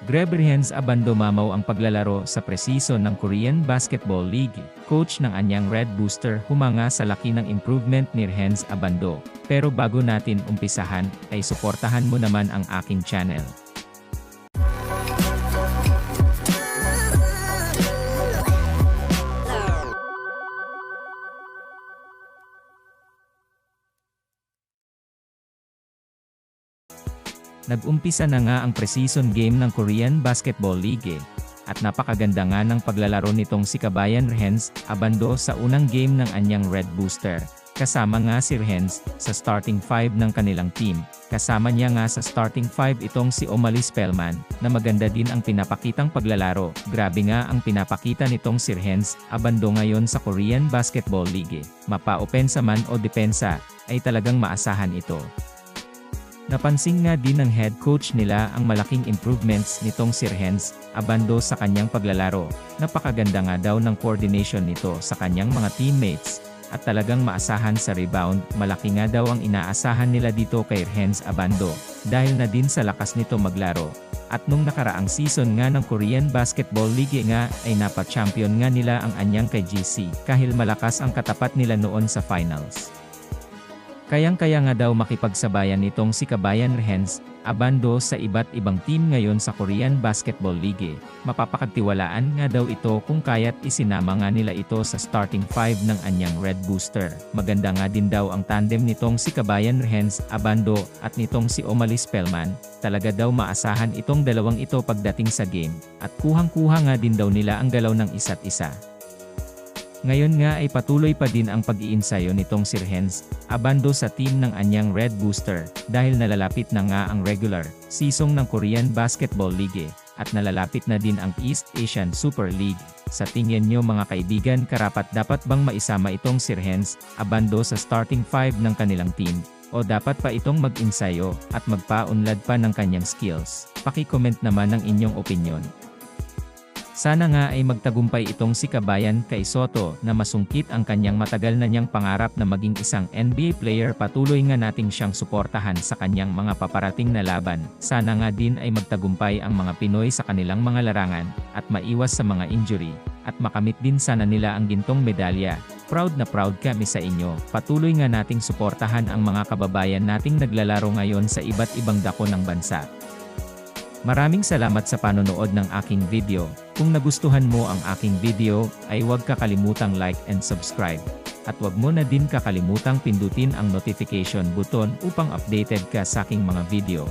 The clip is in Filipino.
Grebrehens Abando mamaw ang paglalaro sa preseason ng Korean Basketball League. Coach ng anyang Red Booster humanga sa laki ng improvement ni Hens Abando. Pero bago natin umpisahan, ay suportahan mo naman ang aking channel. Nag-umpisa na nga ang preseason game ng Korean Basketball League. At napakaganda nga ng paglalaro nitong si Kabayan Hens Abando sa unang game ng anyang Red Booster. Kasama nga si Hens sa starting 5 ng kanilang team. Kasama niya nga sa starting 5 itong si Omalie Spellman, na maganda din ang pinapakitang paglalaro. Grabe nga ang pinapakita nitong si Hens Abando ngayon sa Korean Basketball League. Mapa-opensa man o depensa, ay talagang maasahan ito. Napansin nga din ng head coach nila ang malaking improvements nitong si Hens Abando sa kanyang paglalaro. Napakaganda nga daw ng coordination nito sa kanyang mga teammates. At talagang maasahan sa rebound, malaki nga daw ang inaasahan nila dito kay Hens Abando, dahil na din sa lakas nito maglaro. At nung nakaraang season nga ng Korean Basketball League nga, ay napa-champion nga nila ang anyang kay GC, kahil malakas ang katapat nila noon sa finals. Kayang-kaya nga daw makipagsabayan nitong si Kabayan Hens Abando sa iba't ibang team ngayon sa Korean Basketball League. Mapapakatiwalaan nga daw ito kung kaya't isinama nga nila ito sa starting 5 ng anyang Red Booster. Maganda nga din daw ang tandem nitong si Kabayan Hens Abando at nitong si Omalie Spellman. Talaga daw maasahan itong dalawang ito pagdating sa game, at kuhang-kuha nga din daw nila ang galaw ng isa't isa. Ngayon nga ay patuloy pa din ang pag-iinsayo nitong si Hens Abando sa team ng anyang Red Booster, dahil nalalapit na nga ang regular season ng Korean Basketball League, at nalalapit na din ang East Asian Super League. Sa tingin nyo mga kaibigan, karapat-dapat bang maisama itong si Hens Abando sa starting 5 ng kanilang team? O dapat pa itong mag-insayo at magpaunlad pa ng kanyang skills? Paki-comment naman ang inyong opinyon. Sana nga ay magtagumpay itong si Kabayan kay Soto na masungkit ang kanyang matagal na niyang pangarap na maging isang NBA player. Patuloy nga nating siyang suportahan sa kanyang mga paparating na laban. Sana nga din ay magtagumpay ang mga Pinoy sa kanilang mga larangan, at maiwas sa mga injury, at makamit din sana nila ang gintong medalya. Proud na proud kami sa inyo. Patuloy nga nating suportahan ang mga kababayan nating naglalaro ngayon sa iba't ibang dako ng bansa. Maraming salamat sa panonood ng aking video. Kung nagustuhan mo ang aking video, ay huwag kakalimutang like and subscribe. At huwag mo na din kakalimutang pindutin ang notification button upang updated ka sa aking mga video.